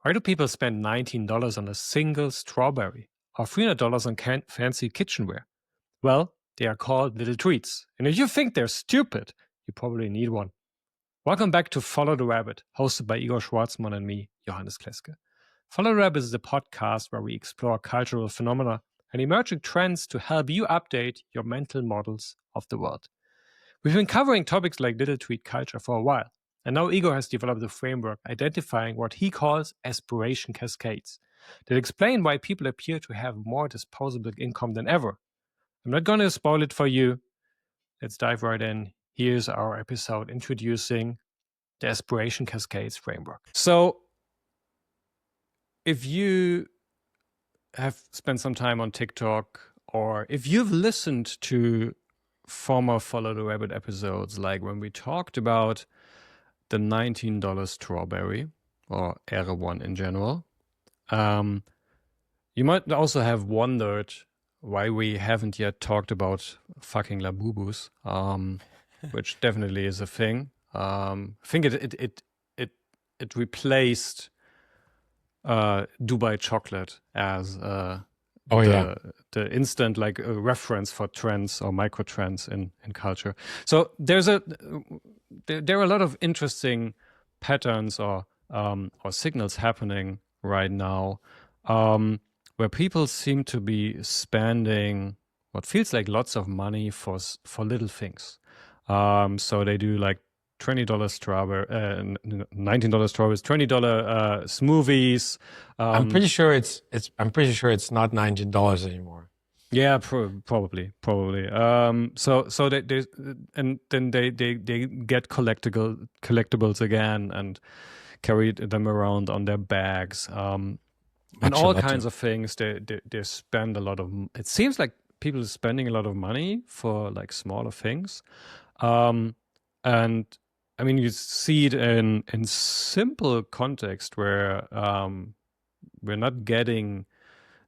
Why do people spend $19 on a single strawberry or $300 on fancy kitchenware? Well, they are called little treats. And if you think they're stupid, you probably need one. Welcome back to Follow the Rabbit, hosted by Igor Schwartzman and me, Johannes Kleske. Follow the Rabbit is a podcast where we explore cultural phenomena and emerging trends to help you update your mental models of the world. We've been covering topics like little tweet culture for a while, and now Igor has developed a framework identifying what he calls Aspiration Cascades that explain why people appear to have more disposable income than ever. I'm not going to spoil it for you. Let's dive right in. Here's our episode introducing the Aspiration Cascades framework. So, if you have spent some time on TikTok, or if you've listened to former Follow the Rabbit episodes, like when we talked about the $19 strawberry, or R1 in general, you might also have wondered why we haven't yet talked about fucking Labubus, which definitely is a thing. I think it replaced Dubai chocolate as the instant like a reference for trends or micro trends in culture. So there are a lot of interesting patterns or signals happening right now, where people seem to be spending what feels like lots of money for little things. So they do like $20 strawberry, $19 strawberries, $20 smoothies. I'm pretty sure it's not $19 anymore. Yeah, probably. So they and then they get collectibles again and carry them around on their bags. And all kinds of things. They spend a lot of. It seems like people are spending a lot of money for like smaller things, and I mean you see it in simple context where we're not getting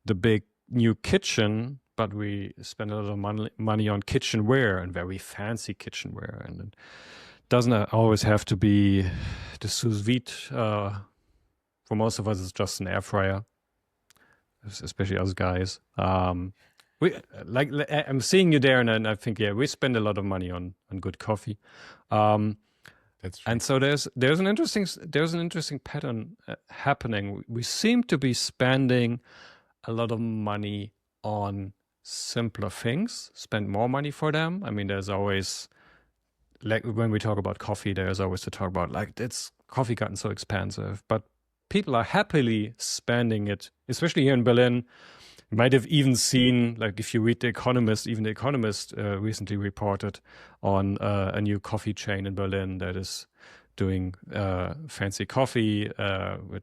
the big new kitchen, but we spend a lot of money on kitchenware and very fancy kitchenware, and it doesn't always have to be the sous vide. For most of us, it's just an air fryer, especially us guys. We like I'm seeing you there, and I think we spend a lot of money on good coffee. That's true. And so there's an interesting pattern happening. We seem to be spending a lot of money on simpler things, spend more money for them. I mean, there's always, like when we talk about coffee, there's always to talk about like it's coffee gotten so expensive, but people are happily spending it, especially here in Berlin. You might have even seen, like if you read The Economist, even The Economist recently reported on a new coffee chain in Berlin that is doing fancy coffee with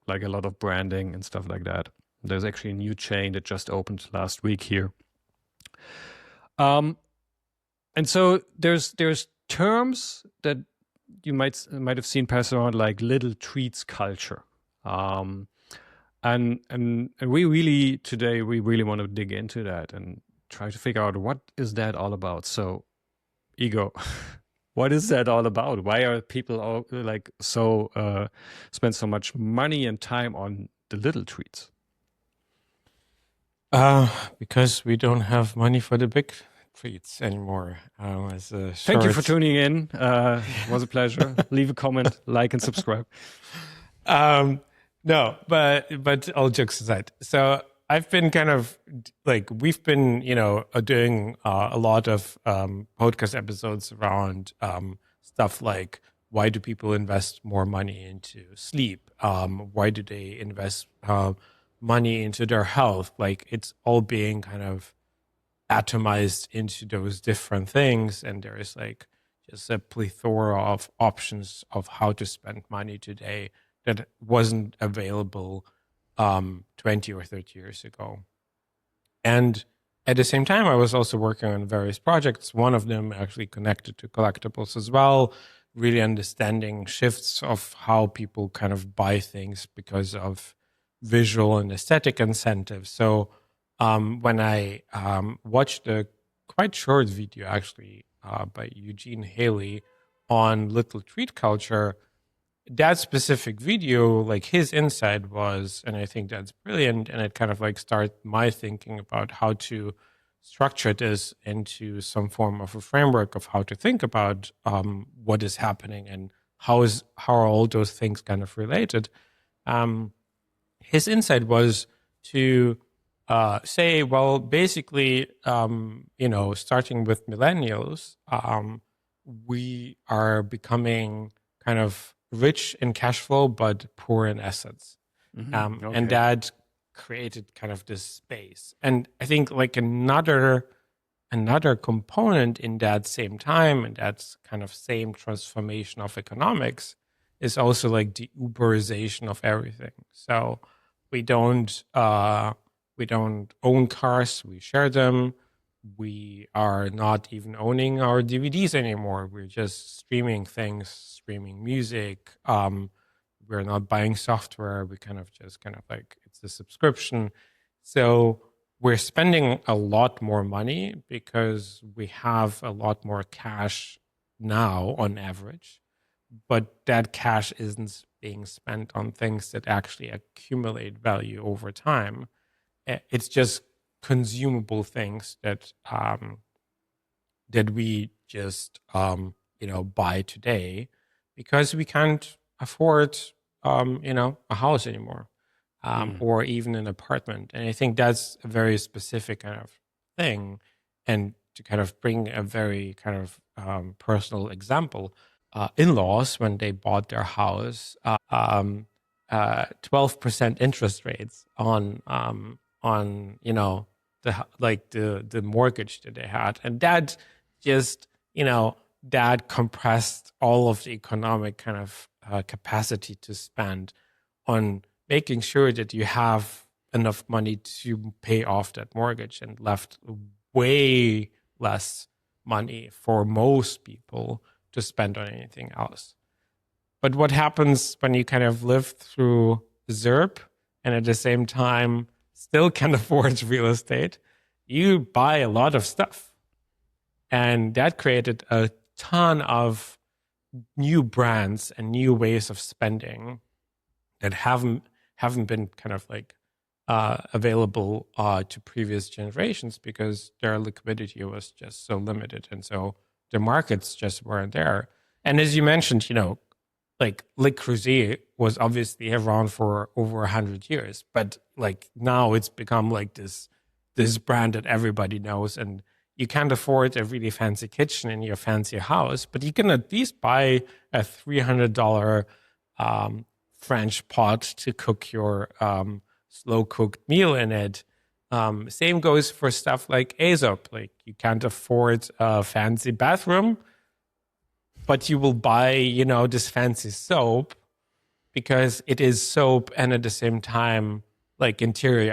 like a lot of branding and stuff like that. There's actually a new chain that just opened last week here. And so there's terms that you might have seen pass around, like little treats culture. And we really want to dig into that and try to figure out what is that all about. So, Igor, what is that all about? Why are people all like spend so much money and time on the little treats? Because we don't have money for the big treats anymore. Thank you for tuning in. It was a pleasure. Leave a comment, like, and subscribe. No, but all jokes aside. So I've been kind of like, we've been, doing a lot of podcast episodes around stuff like, why do people invest more money into sleep? Why do they invest money into their health? Like, it's all being kind of atomized into those different things. And there is like just a plethora of options of how to spend money today that wasn't available 20 or 30 years ago. And at the same time, I was also working on various projects, one of them actually connected to collectibles as well, really understanding shifts of how people kind of buy things because of visual and aesthetic incentives. So when I watched a quite short video actually by Eugene Haley on little treat culture, that specific video, like his insight was, and I think that's brilliant, and it kind of like started my thinking about how to structure this into some form of a framework of how to think about what is happening and how are all those things kind of related. Um, his insight was to say, well, basically, starting with millennials, we are becoming kind of rich in cash flow, but poor in assets. And Okay. that created kind of this space. And I think like another component in that same time and that kind of same transformation of economics is also like the Uberization of everything. So we don't own cars, we share them. We are not even owning our DVDs anymore. We're just streaming things, streaming music. We're not buying software. We kind of like it's a subscription. So we're spending a lot more money because we have a lot more cash now on average, but that cash isn't being spent on things that actually accumulate value over time. It's just consumable things that that we just buy today because we can't afford a house anymore, or even an apartment. And I think that's a very specific kind of thing. And to kind of bring a very kind of personal example, in-laws, when they bought their house, 12% interest rates on the mortgage that they had, and that just that compressed all of the economic kind of capacity to spend on making sure that you have enough money to pay off that mortgage, and left way less money for most people to spend on anything else. But what happens when you kind of live through ZERP and at the same time still can afford real estate? You buy a lot of stuff. And that created a ton of new brands and new ways of spending that haven't been kind of like available to previous generations because their liquidity was just so limited. And so the markets just weren't there. And as you mentioned, like Le Creuset was obviously around for over 100 years, but like now it's become like this brand that everybody knows, and you can't afford a really fancy kitchen in your fancy house, but you can at least buy a $300 French pot to cook your slow cooked meal in it. Same goes for stuff like Aesop. Like you can't afford a fancy bathroom, but you will buy, this fancy soap because it is soap and at the same time, like interior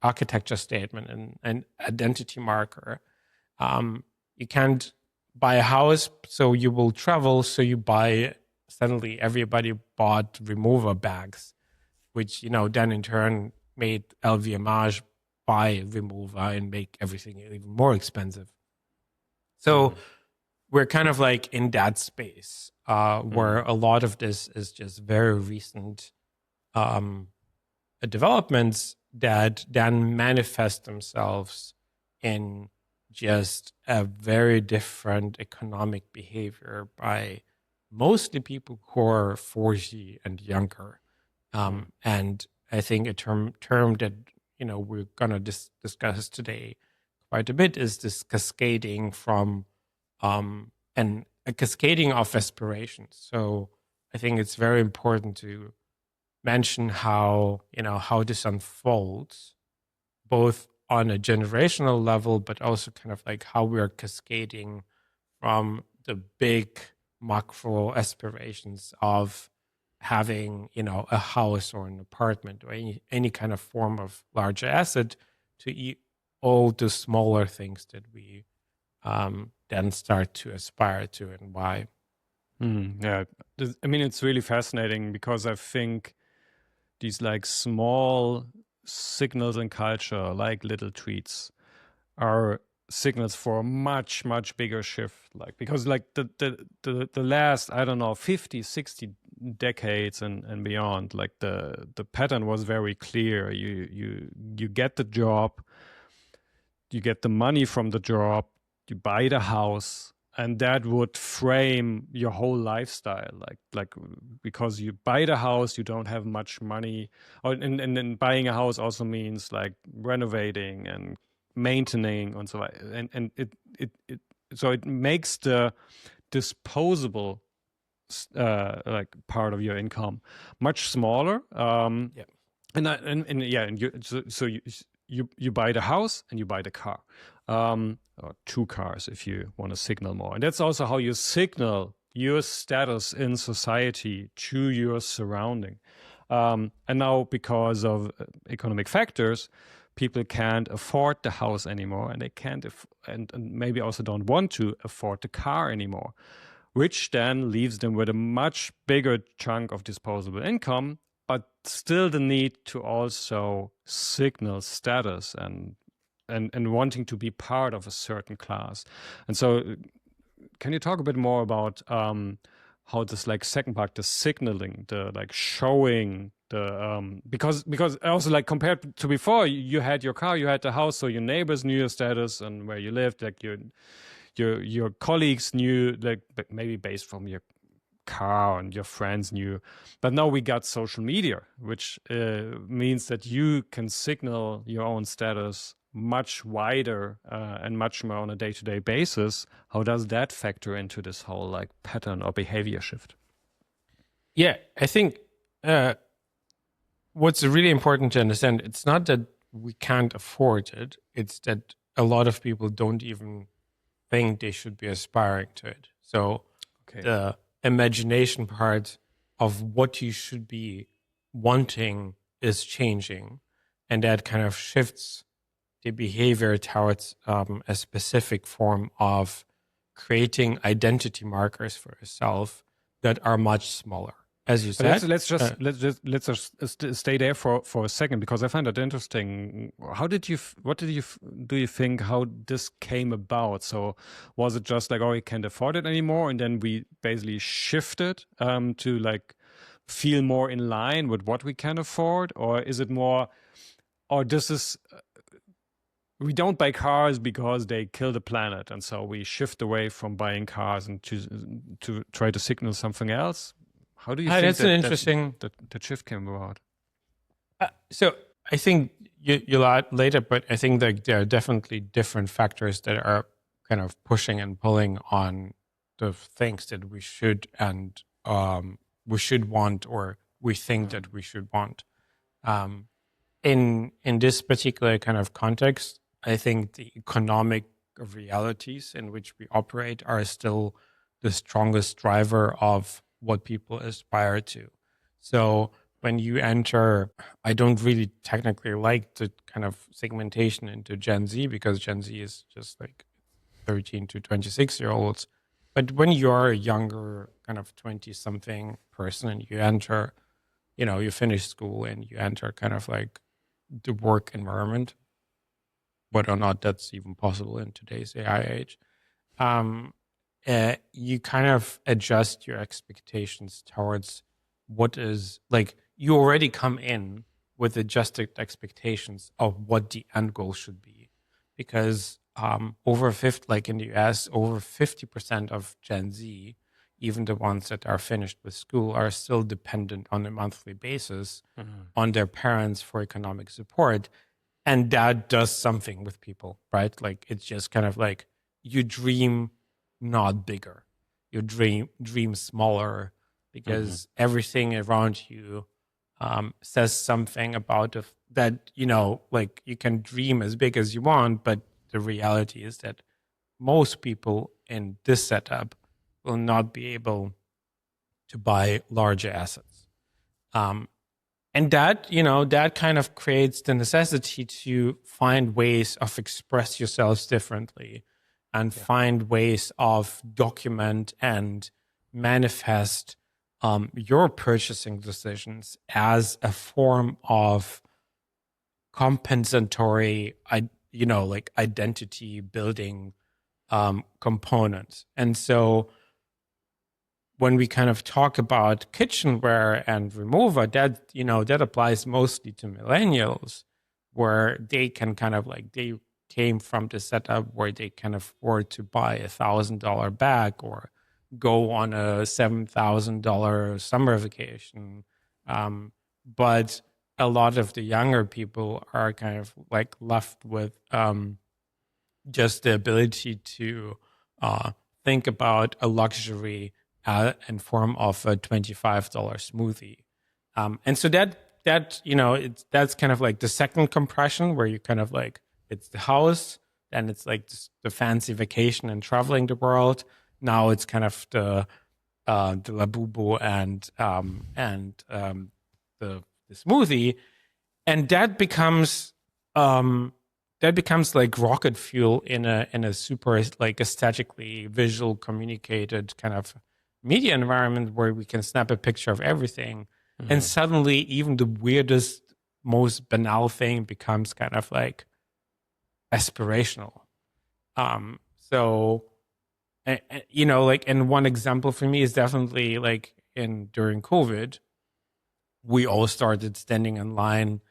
architecture statement and an identity marker. You can't buy a house, so you will travel, so you buy, suddenly everybody bought remover bags, which, then in turn made LVMH buy remover and make everything even more expensive. So we're kind of like in that space where a lot of this is just very recent developments that then manifest themselves in just a very different economic behavior by mostly people who are 40 and younger. And I think a term that we're going to discuss today quite a bit is this cascading from and a cascading of aspirations. So I think it's very important to mention how this unfolds, both on a generational level, but also kind of like how we are cascading from the big macro aspirations of having a house or an apartment or any kind of form of larger asset to all the smaller things that we then start to aspire to, and why. Yeah, I mean, it's really fascinating because I think these like small signals in culture, like little treats, are signals for a much bigger shift, like because like the last, I don't know, 50, 60 decades and beyond, like the pattern was very clear. You get the job, you get the money from the job, you buy the house, and that would frame your whole lifestyle. Like because you buy the house, you don't have much money. And then buying a house also means like renovating and maintaining and so on. And it so it makes the disposable like part of your income much smaller. Yeah. And you buy the house and you buy the car, or two cars if you want to signal more. And that's also how you signal your status in society to your surrounding. And now, because of economic factors, people can't afford the house anymore, and they can't and maybe also don't want to afford the car anymore, which then leaves them with a much bigger chunk of disposable income, but still the need to also signal status and wanting to be part of a certain class. And so can you talk a bit more about how this like second part, the signaling, the like showing the because also, like, compared to before, you had your car, you had the house, so your neighbors knew your status and where you lived, like your colleagues knew, like maybe based from your car, and your friends knew. But now we got social media, which means that you can signal your own status much wider and much more on a day-to-day basis. How does that factor into this whole like pattern or behavior shift? Yeah, I think what's really important to understand, it's not that we can't afford it, it's that a lot of people don't even think they should be aspiring to it. So the imagination part of what you should be wanting is changing, and that kind of shifts the behavior towards a specific form of creating identity markers for yourself that are much smaller. As you said, let's just stay there for a second, because I find that interesting. What do you think how this came about? So was it just like, oh, we can't afford it anymore, and then we basically shifted to like feel more in line with what we can afford? Or is it more, or this is, we don't buy cars because they kill the planet, and so we shift away from buying cars and to try to signal something else? How do you think that's an interesting that shift came about? So I think you'll add later, but I think that there are definitely different factors that are kind of pushing and pulling on the things that we should and we should want, or we think that we should want. In this particular kind of context, I think the economic realities in which we operate are still the strongest driver of what people aspire to. So when you enter, I don't really technically like the kind of segmentation into Gen Z, because Gen Z is just like 13 to 26-year-olds. But when you're a younger kind of 20-something person and you enter, you finish school and you enter kind of like the work environment, whether or not that's even possible in today's AI age, you kind of adjust your expectations towards what is like, you already come in with adjusted expectations of what the end goal should be, because like in the US, over 50% of Gen Z, even the ones that are finished with school, are still dependent on a monthly basis on their parents for economic support. And that does something with people, right? Like, it's just kind of like you dream not bigger, you dream smaller, because everything around you says something about that, like, you can dream as big as you want, but the reality is that most people in this setup will not be able to buy larger assets. And that, that kind of creates the necessity to find ways of express yourselves differently, and find ways of document and manifest your purchasing decisions as a form of compensatory like identity building components. And so when we kind of talk about kitchenware and remover, that applies mostly to millennials, where they can kind of like, they came from the setup where they can afford to buy $1,000 bag or go on a $7,000 summer vacation. But a lot of the younger people are kind of like left with just the ability to think about a luxury in form of a $25 smoothie. And so that's kind of like the second compression, where you kind of like, it's the house, then it's like the fancy vacation and traveling the world. Now it's kind of the labubu and the smoothie, and that becomes like rocket fuel in a super like aesthetically visual communicated kind of media environment where we can snap a picture of everything. Mm-hmm. And suddenly even the weirdest, most banal thing becomes kind of like aspirational. So, like, and one example for me is definitely like during COVID, we all started standing in line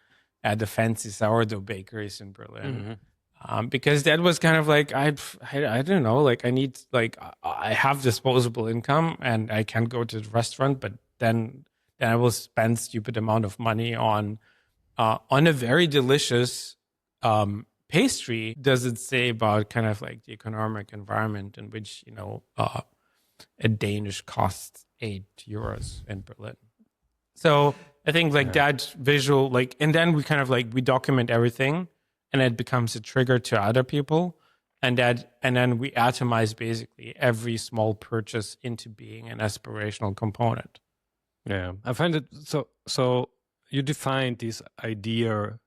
at the fancy sourdough bakeries in Berlin. Mm-hmm. Because that was kind of like, I don't know, like I have disposable income and I can go to the restaurant, but then I will spend stupid amount of money on a very delicious pastry. Does it say about kind of like the economic environment in which, a Danish costs €8 in Berlin? So I think like that visual, like, and then we kind of like, we document everything and it becomes a trigger to other people. And then we atomize basically every small purchase into being an aspirational component. Yeah. I find it so you defined this idea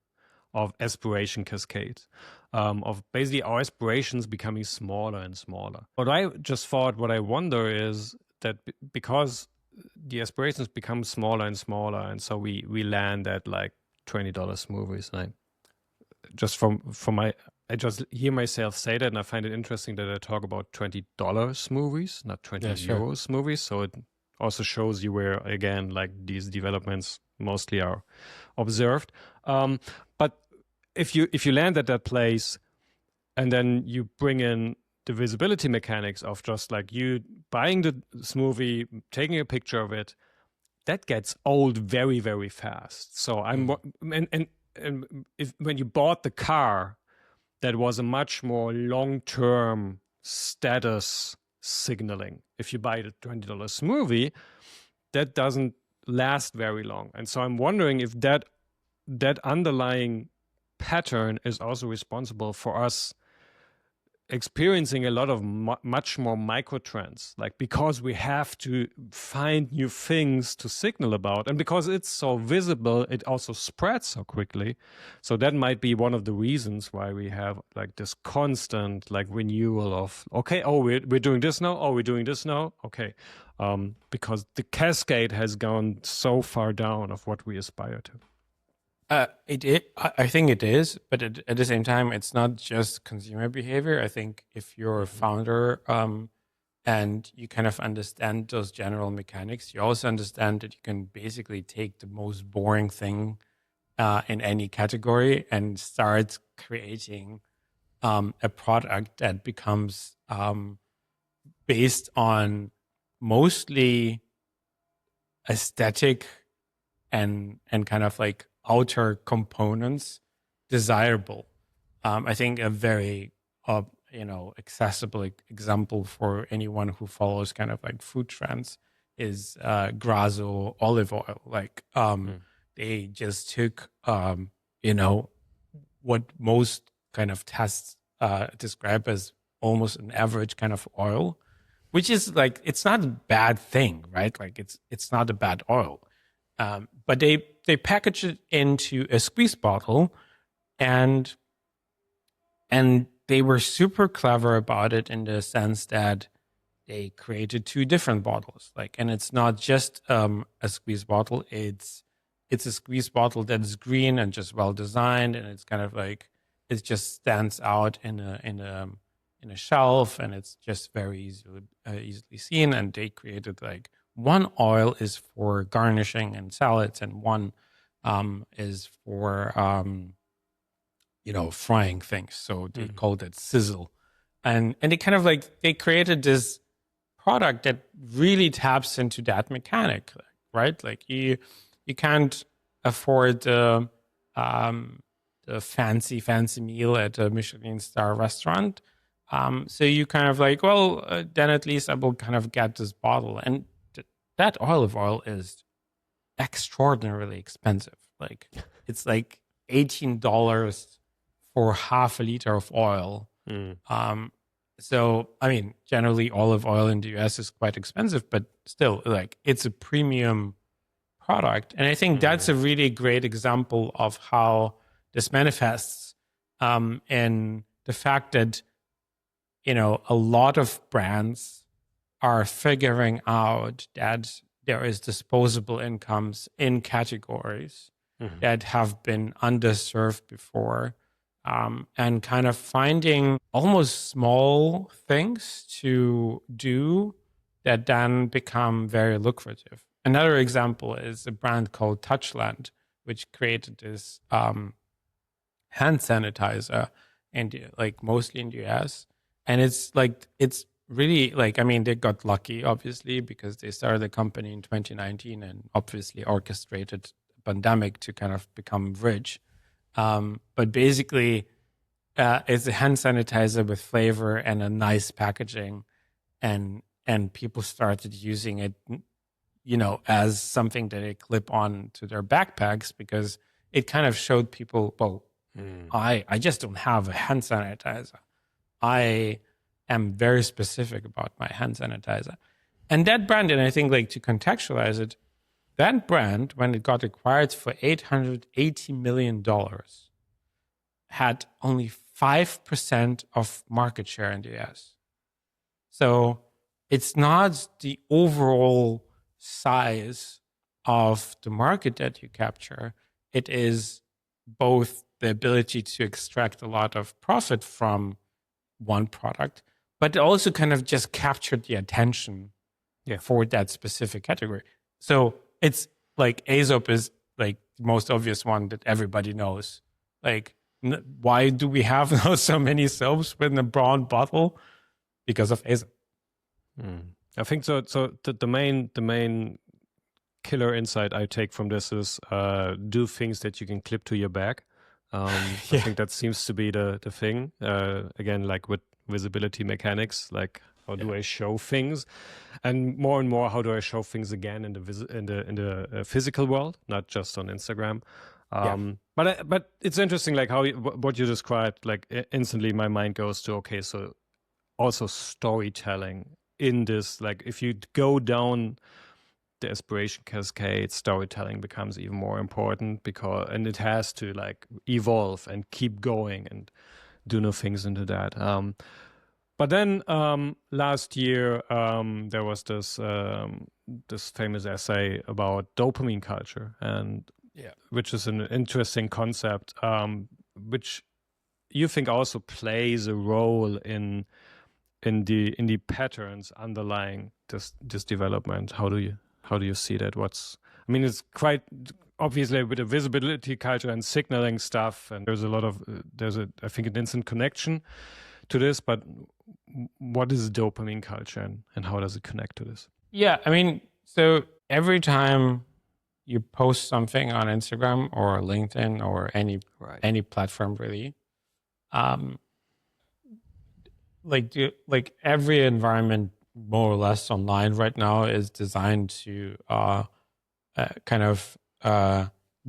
of aspiration cascades, of basically our aspirations becoming smaller and smaller. What I wonder is that because the aspirations become smaller and smaller, and so we land at like $20 smoothies. And I just hear myself say that, and I find it interesting that I talk about $20 smoothies, not 20 euro smoothies. So it also shows you where, again, like these developments mostly are observed. But if you land at that place, and then you bring in the visibility mechanics of just like you buying the smoothie, taking a picture of it, that gets old very, very fast. So and when you bought the car, that was a much more long-term status signaling. If you buy the $20 smoothie, that doesn't last very long. And so I'm wondering if that underlying pattern is also responsible for us experiencing a lot of much more micro trends, like because we have to find new things to signal about, and because it's so visible, it also spreads so quickly. So that might be one of the reasons why we have like this constant like renewal of, okay, oh, we're doing this now, oh, we're doing this now, okay, because the cascade has gone so far down of what we aspire to. I think it is, but at the same time, it's not just consumer behavior. I think if you're a founder and you kind of understand those general mechanics, you also understand that you can basically take the most boring thing in any category and start creating a product that becomes based on mostly aesthetic and kind of like outer components desirable. I think a very accessible example for anyone who follows kind of like food trends is Grasso olive oil. Like they just took what most kind of tests describe as almost an average kind of oil, which is like, it's not a bad thing, right? Like it's not a bad oil. But they package it into a squeeze bottle, and they were super clever about it in the sense that they created two different bottles. Like, and it's not just a squeeze bottle; it's a squeeze bottle that is green and just well designed, and it's kind of like it just stands out in a shelf, and it's just very easily seen. And they created like one oil is for garnishing and salads, and one is for frying things. So they called it sizzle, and they kind of like they created this product that really taps into that mechanic, right? Like you can't afford the fancy meal at a Michelin star restaurant. So you kind of like, well, then at least I will kind of get this bottle. And that olive oil is extraordinarily expensive. Like it's like $18 for half a liter of oil. So, I mean, generally olive oil in the US is quite expensive, but still, like, it's a premium product. And I think that's a really great example of how this manifests in the fact that, a lot of brands are figuring out that there is disposable incomes in categories that have been underserved before. And kind of finding almost small things to do that then become very lucrative. Another example is a brand called Touchland, which created this hand sanitizer, mostly in the US. And it's really like, I mean, they got lucky, obviously, because they started the company in 2019 and obviously orchestrated a pandemic to kind of become rich. But basically, it's a hand sanitizer with flavor and a nice packaging, and people started using it, as something that they clip on to their backpacks because it kind of showed people, well, I just don't have a hand sanitizer. I am very specific about my hand sanitizer, and that brand, and I think like to contextualize it, that brand, when it got acquired for $880 million, had only 5% of market share in the US. So it's not the overall size of the market that you capture. It is both the ability to extract a lot of profit from one product, but it also kind of just captured the attention for that specific category. So it's like Aesop is like the most obvious one that everybody knows. Like, why do we have now so many soaps with a brown bottle? Because of Aesop. I think so. So the main killer insight I take from this is do things that you can clip to your bag. I think that seems to be the thing. Again, like with visibility mechanics, like how do I show things, and more how do I show things again in the physical world, not just on Instagram. But it's interesting, like how what you described. Like instantly, my mind goes to so also storytelling in this. Like if you go down the Aspiration Cascades, storytelling becomes even more important and it has to like evolve and keep going and do new things into that. But then last year there was this famous essay about dopamine culture, and which is an interesting concept, which you think also plays a role in the patterns underlying this development. How do you see that? It's quite obviously with the visibility culture and signaling stuff, and there's I think an instant connection to this, but what is dopamine culture and how does it connect to this? Yeah, I mean, so every time you post something on Instagram or LinkedIn or any platform really, like every environment more or less online right now is designed to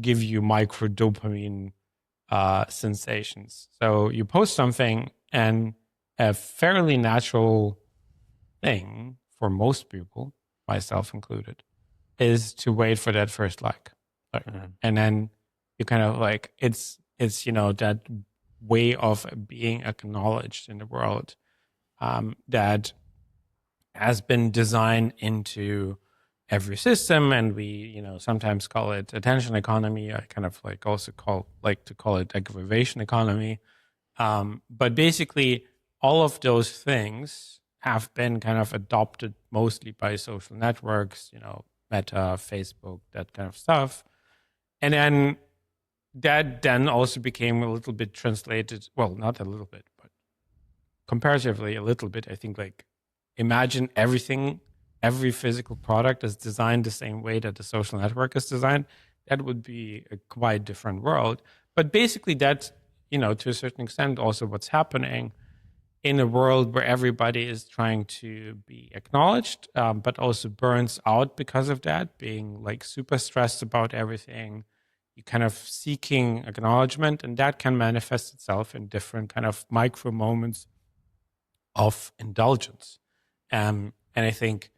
give you micro dopamine sensations. So you post something, and a fairly natural thing for most people, myself included, is to wait for that first like. And then you kind of like it's that way of being acknowledged in the world that has been designed into every system, and we sometimes call it attention economy. I kind of like also call it aggravation economy. But basically, all of those things have been kind of adopted mostly by social networks, Meta, Facebook, that kind of stuff. And then that then also became a little bit translated. Well, not a little bit, but comparatively a little bit. I think like imagine every physical product is designed the same way that the social network is designed. That would be a quite different world. But basically, that's, to a certain extent, also what's happening in a world where everybody is trying to be acknowledged, but also burns out because of that, being like super stressed about everything. You kind of seeking acknowledgement, and that can manifest itself in different kind of micro moments of indulgence. And I think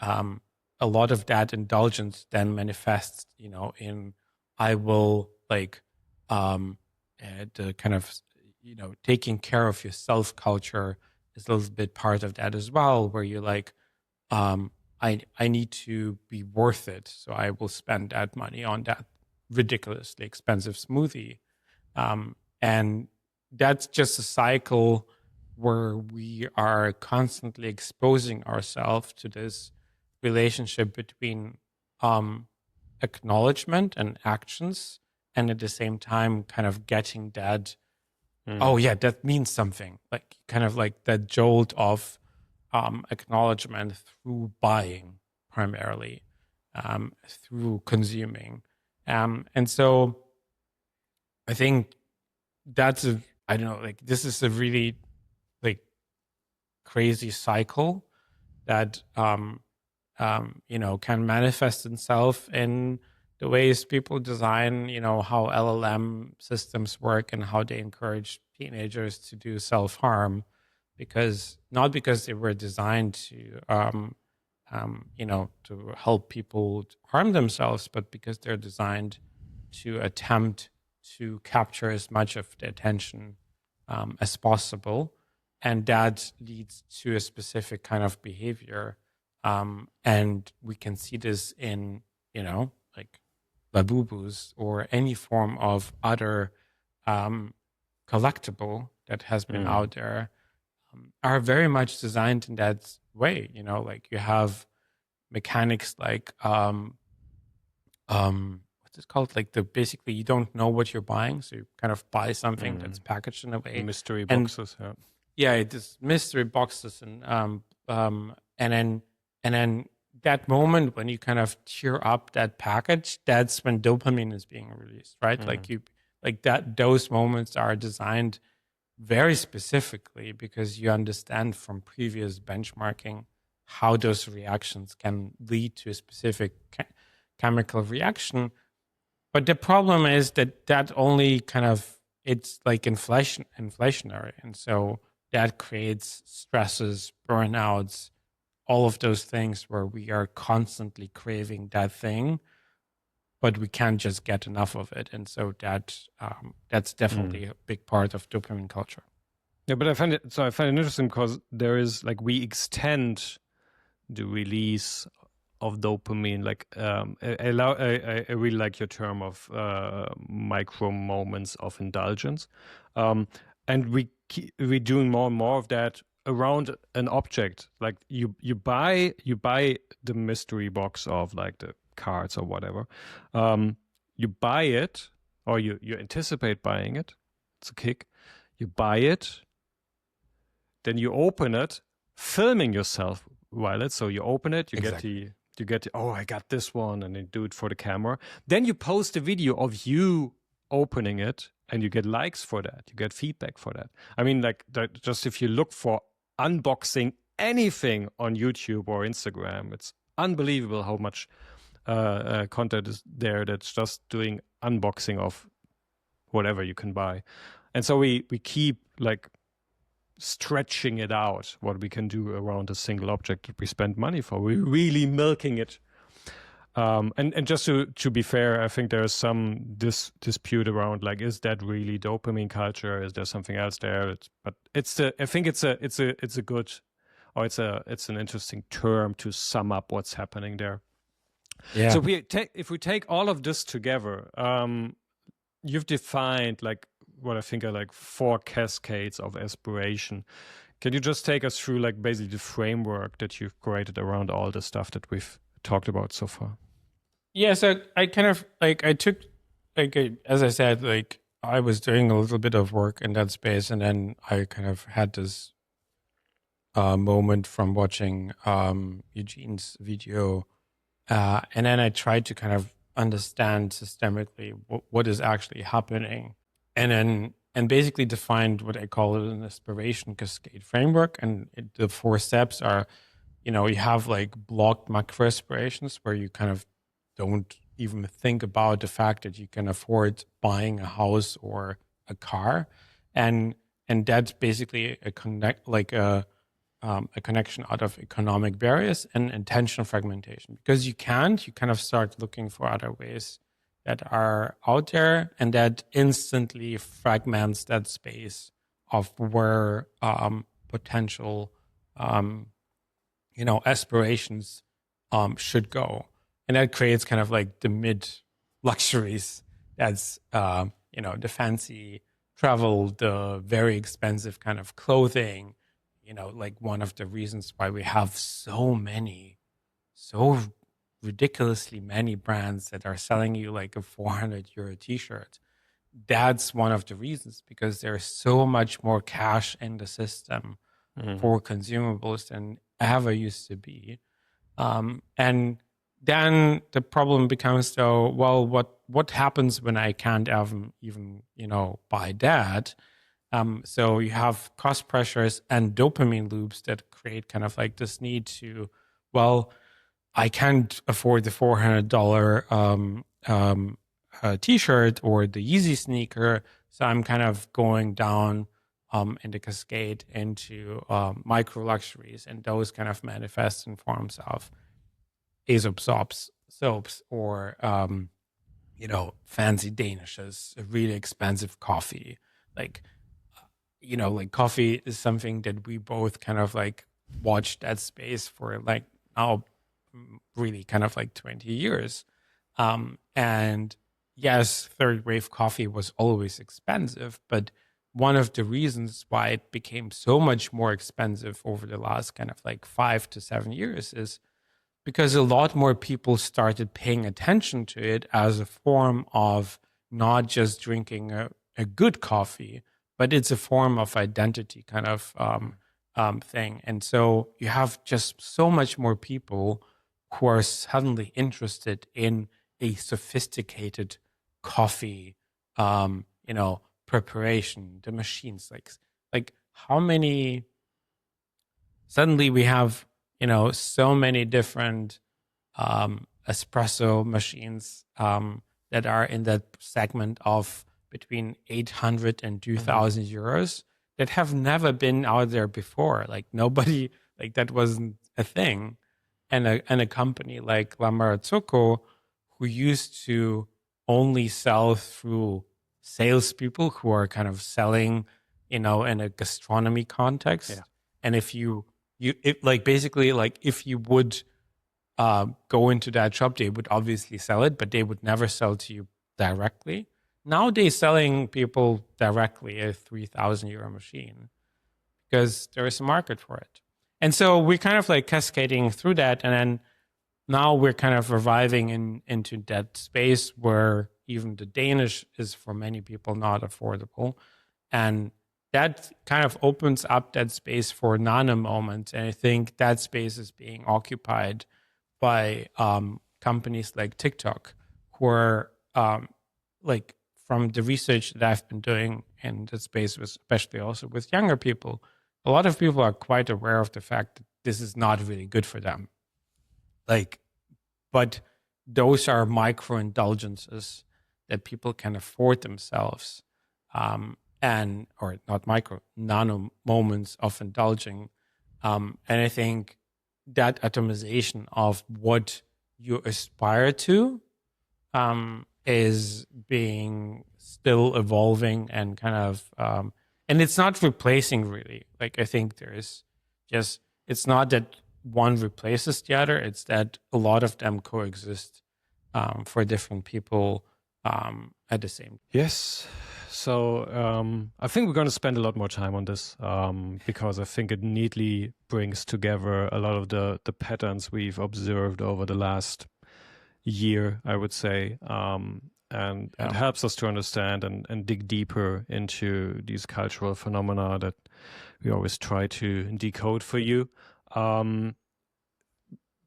a lot of that indulgence then manifests, in I will like the kind of, taking care of yourself culture is a little bit part of that as well, where you're like, I need to be worth it, so I will spend that money on that ridiculously expensive smoothie, and that's just a cycle where we are constantly exposing ourselves to this relationship between acknowledgement and actions, and at the same time kind of getting that, oh yeah, that means something, like kind of like that jolt of acknowledgement through buying primarily, through consuming. And so I think that's I don't know, like this is a really like crazy cycle that can manifest itself in the ways people design, how LLM systems work and how they encourage teenagers to do self-harm, because not because they were designed to to help people harm themselves, but because they're designed to attempt to capture as much of the attention as possible. And that leads to a specific kind of behavior. And we can see this in, like Labubus or any form of other collectible that has been out there, are very much designed in that way. Like you have mechanics like what's it called? Like basically you don't know what you're buying, so you kind of buy something that's packaged in a way. Mystery boxes, yeah, this mystery boxes, and then that moment when you kind of tear up that package, that's when dopamine is being released, right? Like that, those moments are designed very specifically because you understand from previous benchmarking how those reactions can lead to a specific chemical reaction. But the problem is that only kind of, it's like inflationary. And so that creates stresses, burnouts, all of those things where we are constantly craving that thing, but we can't just get enough of it. And so that's definitely a big part of dopamine culture. Yeah, but I find it interesting because there is like, we extend the release of dopamine. Like I really like your term of micro moments of indulgence, and we're doing more and more of that around an object. Like you buy the mystery box of like the cards or whatever. You buy it, or you anticipate buying it. It's a kick. You buy it, then you open it, filming yourself while it. So you open it, you get the, oh, I got this one, and you do it for the camera. Then you post a video of you opening it, and you get likes for that. You get feedback for that. I mean, like just if you look for unboxing anything on YouTube or Instagram, it's unbelievable how much content is there that's just doing unboxing of whatever you can buy. And so we keep like stretching it out, what we can do around a single object that we spend money for. We're really milking it. And just to be fair, I think there is some dispute around, like, is that really dopamine culture? Is there something else there? I think it's a good, or it's an interesting term to sum up what's happening there. Yeah. So if we take all of this together, you've defined like what I think are like 4 cascades of aspiration. Can you just take us through like basically the framework that you've created around all the stuff that we've talked about so far? Yeah, so I kind of like I took as I said, like I was doing a little bit of work in that space, and then I kind of had this moment from watching Eugene's video, and then I tried to kind of understand systemically what is actually happening, and basically defined what I call an aspiration cascade framework. And the 4 steps are, you have like blocked macro aspirations where you kind of don't even think about the fact that you can afford buying a house or a car, and that's basically a connection out of economic barriers and intentional fragmentation. Because you kind of start looking for other ways that are out there, and that instantly fragments that space of where potential aspirations should go. And that creates kind of like the mid luxuries. That's the fancy travel, the very expensive kind of clothing. Like one of the reasons why we have so ridiculously many brands that are selling you like a 400 euro t-shirt. That's one of the reasons, because there's so much more cash in the system for consumables than ever used to be. And then the problem becomes, though, well, what happens when I can't even buy that? So you have cost pressures and dopamine loops that create kind of like this need to, well, I can't afford the $400 t-shirt or the Yeezy sneaker, so I'm kind of going down in the cascade into micro luxuries, and those kind of manifest in forms of Aesop soaps or fancy danishes, a really expensive coffee. Like coffee is something that we both kind of like watched that space for like now really kind of like 20 years. And yes, third wave coffee was always expensive, but one of the reasons why it became so much more expensive over the last kind of like 5 to 7 years is because a lot more people started paying attention to it as a form of not just drinking a good coffee, but it's a form of identity kind of thing. And so you have just so much more people who are suddenly interested in a sophisticated coffee, preparation, the machines, like how many, suddenly we have, so many different espresso machines that are in that segment of between 800 and 2,000 euros that have never been out there before. Like nobody, like that wasn't a thing. And a company like La Marzocco, who used to only sell through salespeople who are kind of selling, in a gastronomy context. Yeah. And if if you would go into that shop, they would obviously sell it, but they would never sell to you directly. Now they're selling people directly a 3,000 euro machine because there is a market for it. And so we're kind of like cascading through that. And then now we're kind of arriving into that space where even the Danish is for many people not affordable. And that kind of opens up that space for nano moments. And I think that space is being occupied by companies like TikTok, who are like, from the research that I've been doing in the space, especially also with younger people, a lot of people are quite aware of the fact that this is not really good for them. But those are micro indulgences that people can afford themselves, or not micro, nano moments of indulging. And I think that atomization of what you aspire to is being still evolving and kind of, and it's not replacing really. Like I think it's not that one replaces the other. It's that a lot of them coexist for different people at the same time. Yes. So I think we're going to spend a lot more time on this because I think it neatly brings together a lot of the patterns we've observed over the last year, I would say. And it helps us to understand and dig deeper into these cultural phenomena that we always try to decode for you.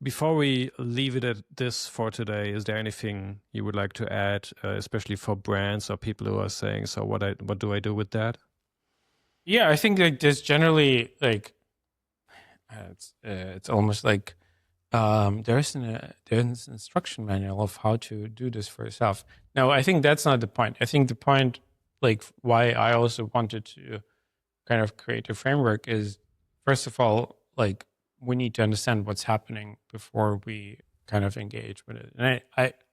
Before we leave it at this for today, is there anything you would like to add, especially for brands or people who are saying, so what do I do with that? Yeah, I think like there's generally like it's almost like there's an instruction manual of how to do this for yourself. Now, I think that's not the point. I think the point, like why I also wanted to kind of create a framework is, first of all, like we need to understand what's happening before we kind of engage with it. And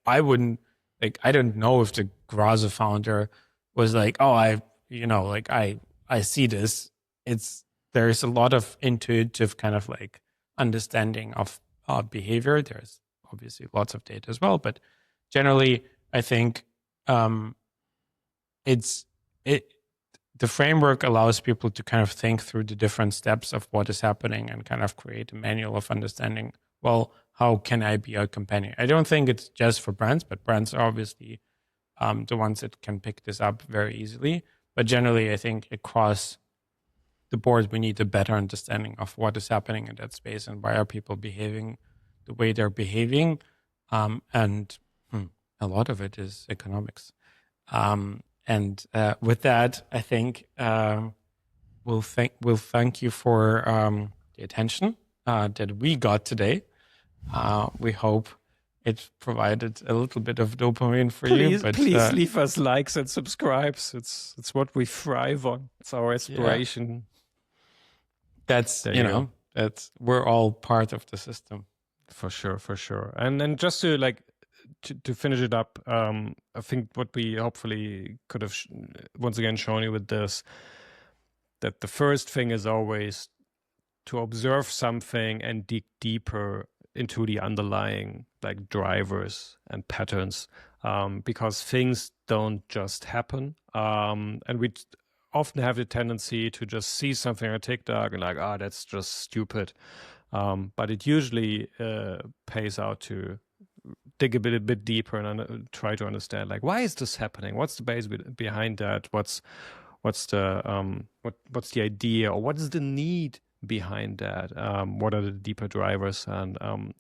I wouldn't like, I don't know if the Graza founder was like, oh, I see this. There's a lot of intuitive kind of like understanding of behavior. There's obviously lots of data as well, but generally, I think the framework allows people to kind of think through the different steps of what is happening and kind of create a manual of understanding, well, how can I be a companion? I don't think it's just for brands, but brands are obviously the ones that can pick this up very easily. But generally, I think across the board, we need a better understanding of what is happening in that space and why are people behaving the way they're behaving. And a lot of it is economics. And with that, I think we'll thank you for the attention that we got today. We hope it provided a little bit of dopamine for you. But please leave us likes and subscribes. It's what we thrive on. It's our aspiration. Yeah. That's we're all part of the system. For sure. And then just to like to finish it up, I think what we hopefully could have once again shown you with this, that the first thing is always to observe something and dig deeper into the underlying like drivers and patterns, because things don't just happen. And we often have the tendency to just see something on TikTok and like, that's just stupid. But it usually pays out to dig a bit deeper and try to understand, like, why is this happening? What's the base behind that? What's the idea, or what is the need behind that? What are the deeper drivers? And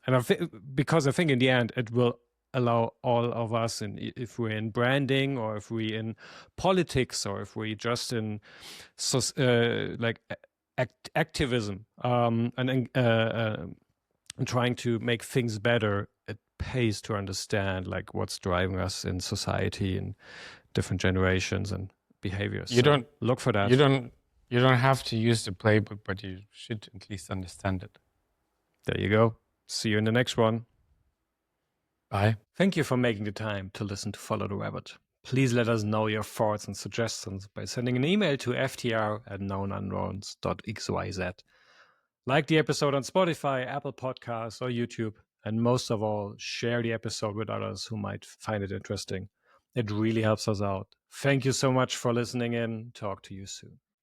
because I think in the end it will allow all of us, and if we're in branding or if we're in politics or if we're just in activism and trying to make things better, it pays to understand like what's driving us in society and different generations and behaviors. You don't look for that. You don't have to use the playbook, but you should at least understand it. There you go. See you in the next one. Bye. Thank you for making the time to listen to Follow the Rabbit. Please let us know your thoughts and suggestions by sending an email to ftr@knownunknowns.xyz. Like the episode on Spotify, Apple Podcasts, or YouTube. And most of all, share the episode with others who might find it interesting. It really helps us out. Thank you so much for listening in. Talk to you soon.